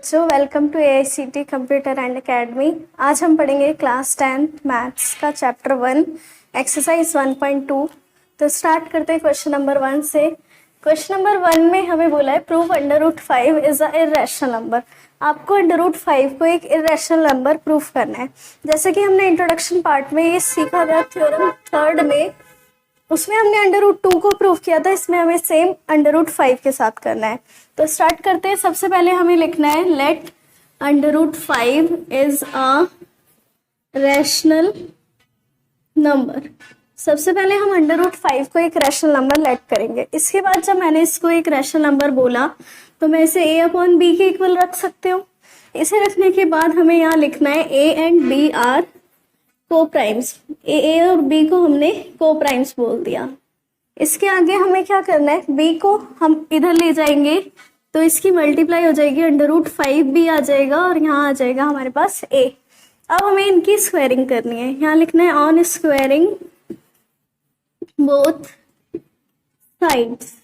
बच्चों, welcome to AICT computer and academy. आज हम पढ़ेंगे क्लास 10 मैथ्स का चैप्टर 1 एक्सरसाइज 1.2। तो स्टार्ट करते हैं क्वेश्चन नंबर 1 से। क्वेश्चन नंबर 1 में हमें बोला है prove √5 is a irrational number. आपको √5 को एक इर्रेशनल नंबर प्रूफ करना है। जैसे कि हमने इंट्रोडक्शन पार्ट में ये सीखा था थ्योरम थर्ड में, उसमें हमने √2 को प्रूव किया था। इसमें हमें सेम √5 के साथ करना है। तो स्टार्ट करते हैं। सबसे पहले हमें लिखना है let √5 is a rational number. सबसे पहले हम √5 को एक रैशनल नंबर लेट करेंगे। इसके बाद जब मैंने इसको एक रैशनल नंबर बोला तो मैं इसे a/b के इक्वल रख सकते हो। इसे रखने के बाद हमें यहाँ लिखना है a एंड b आर को प्राइम्स। ए और बी को हमने को प्राइम्स बोल दिया। इसके आगे हमें क्या करना है, बी को हम इधर ले जाएंगे तो इसकी मल्टीप्लाई हो जाएगी, √5 भी आ जाएगा और यहाँ आ जाएगा हमारे पास ए। अब हमें इनकी स्क्वायरिंग करनी है। यहाँ लिखना है ऑन स्क्वायरिंग बोथ साइड्स।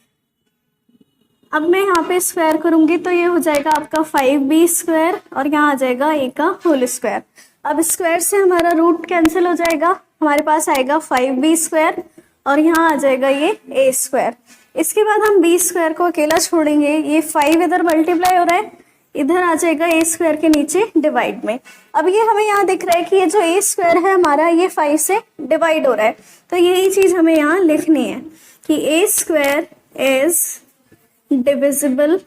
अब मैं यहाँ पे स्क्वायर करूंगी तो ये हो जाएगा आपका 5b² और यहाँ आ जाएगा a का होल स्क्वायर। अब स्क्वायर से हमारा रूट कैंसिल हो जाएगा, हमारे पास आएगा 5b² और यहाँ आ जाएगा ये a²। इसके बाद हम b² को अकेला छोड़ेंगे। ये 5 इधर मल्टीप्लाई हो रहा है, इधर आ जाएगा a² के नीचे डिवाइड में। अब ये हमें यहाँ दिख रहा है कि ये जो a² है हमारा ये 5 से डिवाइड हो रहा है, तो यही चीज हमें यहाँ लिखनी है कि a² इज डिविजिबल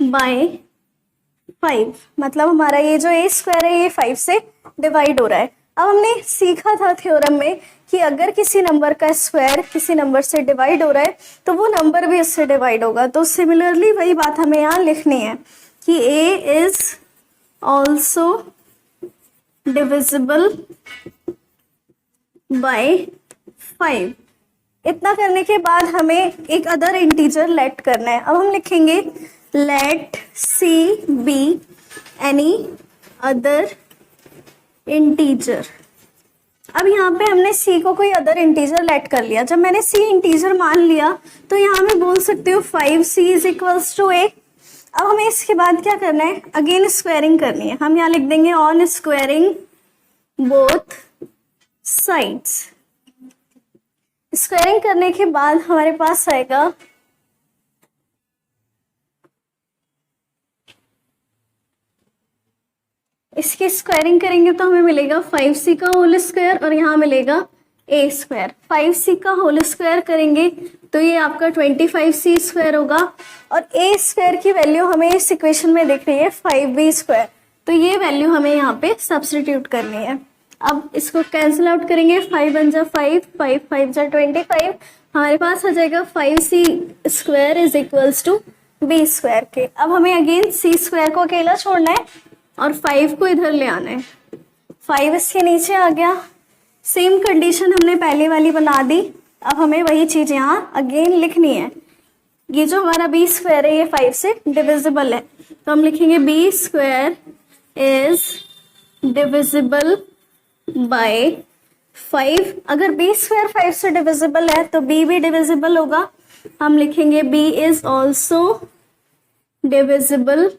बाय 5। मतलब हमारा ये जो a² है ये 5 से डिवाइड हो रहा है। अब हमने सीखा था थ्योरम में कि अगर किसी नंबर का स्क्वायर किसी नंबर से डिवाइड हो रहा है तो वो नंबर भी उससे डिवाइड होगा। तो सिमिलरली वही बात हमें यहाँ लिखनी है कि a is also divisible by 5। इतना करने के बाद हमें एक अदर इंटीजर लेट करना है। अब हम लिखेंगे let c be any other integer. अब यहाँ पे हमने c को कोई अदर इंटीजर लेट कर लिया। जब मैंने c इंटीजर मान लिया तो यहाँ मैं बोल सकती हूँ 5c is equals to a। अब हमें इसके बाद क्या करना है, अगेन स्क्वायरिंग करनी है। हम यहाँ लिख देंगे on squaring both sides. Squaring करने के बाद हमारे पास आएगा इसकी स्क्वायरिंग करेंगे तो हमें मिलेगा 5c का होल स्क्वायर और यहाँ मिलेगा a²। 5c का होल स्क्वायर करेंगे तो ये आपका 25c² होगा और a² की वैल्यू हमें इस इक्वेशन में दिख रही है 5b²। तो ये वैल्यू हमें यहाँ पे सब्स्टिट्यूट करनी है। अब इसको कैंसिल आउट करेंगे, 5 × 5, 5 × 5 = 25। हमारे पास आ जाएगा 5c² is equals to b² के। अब हमें अगेन c² को अकेला छोड़ना है और 5 को इधर ले आना है। 5 इसके नीचे आ गया। सेम कंडीशन हमने पहले वाली बना दी। अब हमें वही चीज यहाँ अगेन लिखनी है। ये जो हमारा b² है ये 5 से डिविजिबल है, तो हम लिखेंगे b² इज डिविजिबल बाय 5। अगर b² 5 से डिविजिबल है तो b भी डिविजिबल होगा। हम लिखेंगे b is also divisible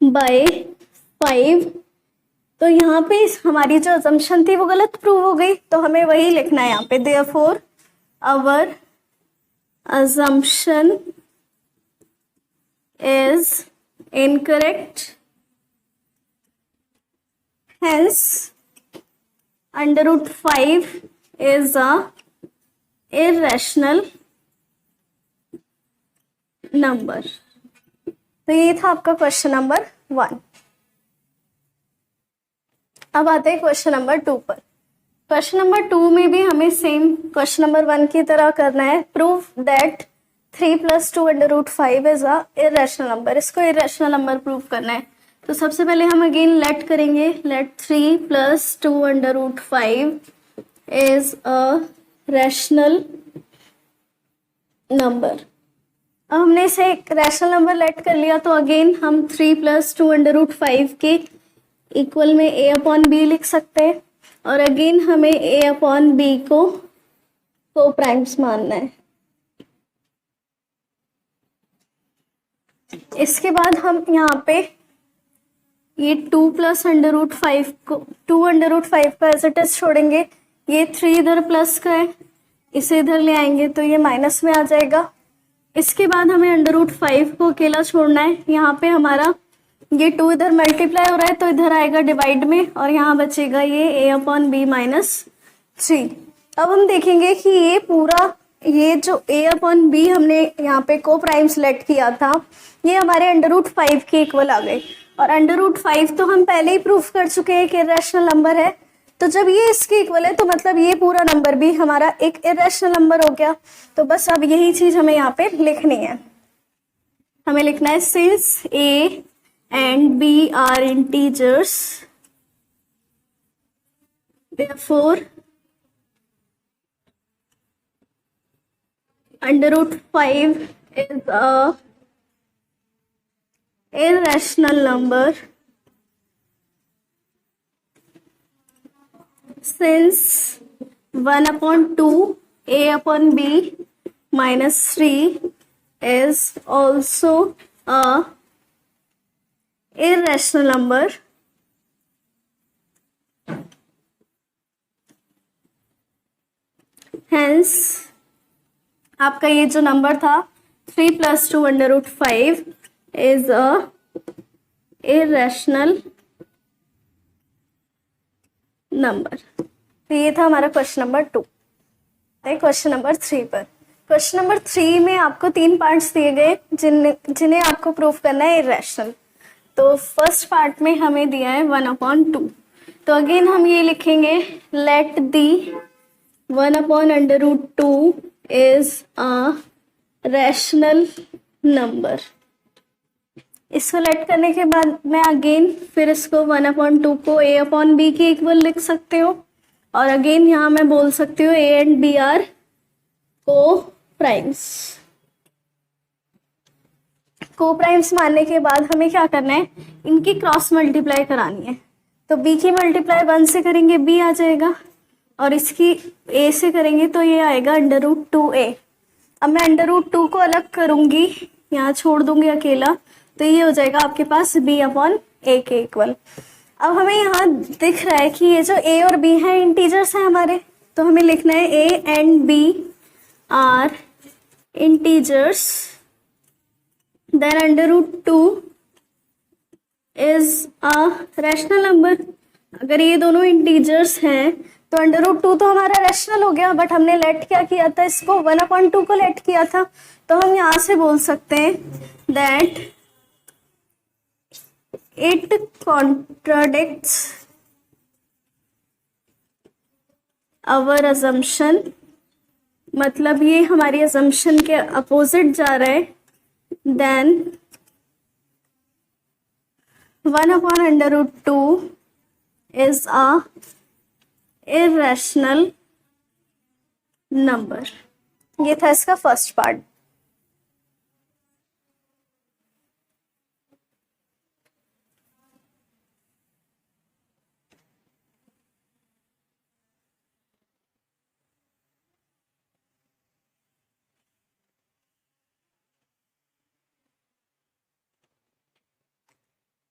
by 5। तो यहाँ पे हमारी जो अजम्पशन थी वो गलत प्रूव हो गई, तो हमें वही लिखना है यहाँ पे। Therefore our assumption is incorrect, hence √5 is a irrational number। तो ये था आपका क्वेश्चन नंबर 1। अब आते हैं क्वेश्चन नंबर 2 पर। क्वेश्चन नंबर 2 में भी हमें सेम क्वेश्चन नंबर 1 की तरह करना है। Prove that 3 + 2 √5 is a irrational number. इसको इर्रेशनल नंबर प्रूव करना है। तो सबसे पहले हम अगेन लेट करेंगे। Let 3 + 2 √5 is a rational number. अब हमने इसे एक रैशनल नंबर लेट कर लिया तो अगेन हम 3 + 2 √5 के इक्वल में a/b लिख सकते हैं और अगेन हमें a/b को प्राइम्स मानना है। इसके बाद हम यहाँ पे ये 2 प्लस अंडर रूट 5 को 2 अंडर रूट 5 को एज इट इज छोड़ेंगे, ये 3 इधर प्लस का है, इसे इधर ले आएंगे तो ये माइनस में आ जाएगा। इसके बाद हमें अंडर रूट 5 को अकेला छोड़ना है, यहाँ पे हमारा ये 2 इधर मल्टीप्लाई हो रहा है तो इधर आएगा डिवाइड में, और यहाँ बचेगा ये a/b माइनस 3। अब हम देखेंगे कि ये पूरा ये जो a/b हमने यहाँ पे को प्राइम सेलेक्ट किया था, ये हमारे अंडर रूट 5 के इक्वल आ गए। और अंडर रूट 5 तो हम पहले ही प्रूफ कर चुके हैं कि इरेशनल नंबर है, तो जब ये इसके इक्वल है तो मतलब ये पूरा नंबर भी हमारा एक इरेशनल नंबर हो गया। तो बस अब यही चीज हमें यहाँ पे लिखनी है, हमें लिखना है since a and b are integers, therefore under root 5 is a irrational number since 1/2 a/b minus 3 is also a irrational number hence आपका ये जो नंबर था 3 + 2 under root 5 is a irrational number. तो ये था हमारा क्वेश्चन नंबर 2। क्वेश्चन नंबर 3 पर, question number 3 में आपको 3 पार्ट्स दिए गए जिन्हें आपको प्रूफ करना है इरेशनल। तो फर्स्ट पार्ट में हमें दिया है 1/2, तो अगेन हम ये लिखेंगे let the 1/√2 is a rational number. इसको लेट करने के बाद मैं अगेन फिर इसको 1/2 को a/b के इक्वल लिख सकते हो, और अगेन यहाँ मैं बोल सकती हूँ a एंड b आर को प्राइम्स। को प्राइम्स मानने के बाद हमें क्या करना है, इनकी क्रॉस मल्टीप्लाई करानी है। तो b की मल्टीप्लाई 1 से करेंगे b आ जाएगा, और इसकी a से करेंगे तो ये आएगा √2a। अब मैं √2 को अलग करूंगी, यहाँ छोड़ दूंगी अकेला, तो ये हो जाएगा आपके पास b/a के इक्वल। अब हमें यहाँ दिख रहा है कि ये जो a और b है इंटीजर्स हैं हमारे, तो हमें लिखना है a and b are integers, then √2 is a rational number. अगर ये दोनों इंटीजर्स हैं तो √2 तो हमारा रैशनल हो गया, बट हमने लेट क्या किया था, इसको 1/2 को लेट किया था। तो हम यहाँ से बोल सकते हैं that it contradicts our assumption, मतलब ये हमारी अजम्पशन के अपोजिट जा रहा है। then 1/√2 is a irrational number। ये था इसका फर्स्ट पार्ट।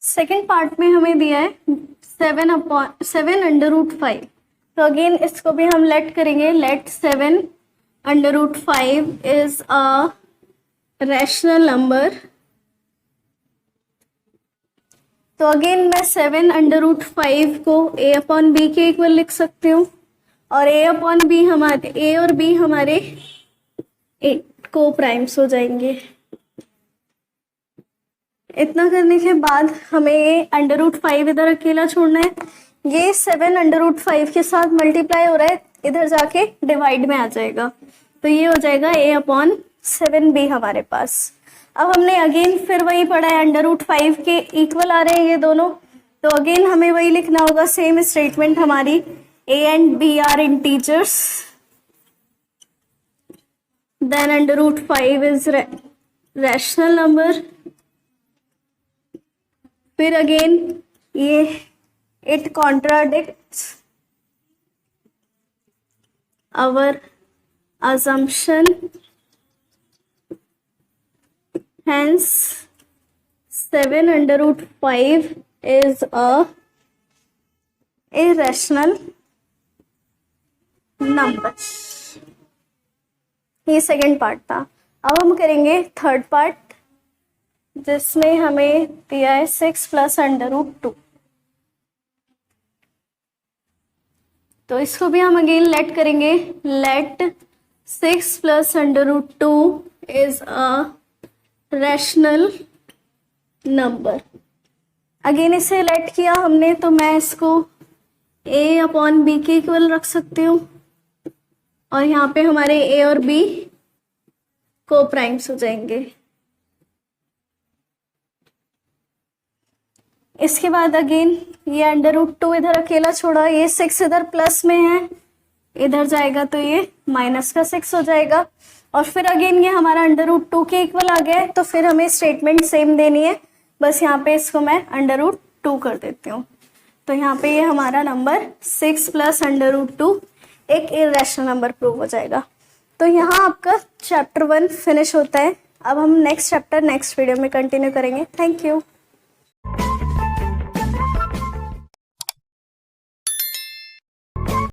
सेकेंड पार्ट में हमें दिया है 7/5। तो अगेन इसको भी हम लेट करेंगे, let 7/5 is a rational number. तो अगेन मैं 7/5 को a/b के इक्वल लिख सकती हूँ, और a/b हमारे a और b हमारे को प्राइम्स हो जाएंगे। इतना करने के बाद हमें ये √5 इधर अकेला छोड़ना है, ये 7/5 के साथ मल्टीप्लाई हो रहा है, इधर जाके डिवाइड में आ जाएगा, तो ये हो जाएगा a/7b हमारे पास। अब हमने अगेन फिर वही पढ़ा है, √5 के इक्वल आ रहे हैं ये दोनों, तो अगेन हमें वही लिखना होगा, सेम स्टेटमेंट हमारी a and b are integers, then √5 is rational number. फिर अगेन ये it contradicts our assumption, hence 7/5 is a irrational number। ये सेकेंड पार्ट था। अब हम करेंगे थर्ड पार्ट, जिसमें हमें दिया है 6 + √2। तो इसको भी हम अगेन लेट करेंगे। Let 6 + √2 is a rational number. Again इसे लेट किया हमने, तो मैं इसको a/b के इक्वल रख सकती हूँ, और यहाँ पे हमारे a और b को प्राइम्स हो जाएंगे। इसके बाद अगेन ये √2 इधर अकेला छोड़ा, ये 6 इधर प्लस में है, इधर जाएगा तो ये -6 हो जाएगा। और फिर अगेन ये हमारा √2 के इक्वल आ गया है, तो फिर हमें स्टेटमेंट सेम देनी है, बस यहाँ पे इसको मैं √2 कर देती हूँ। तो यहाँ पे ये हमारा नंबर 6 + √2 एक इररेशनल नंबर प्रूव हो जाएगा। तो यहाँ आपका चैप्टर 1 फिनिश होता है। अब हम नेक्स्ट चैप्टर नेक्स्ट वीडियो में कंटिन्यू करेंगे। Thank you.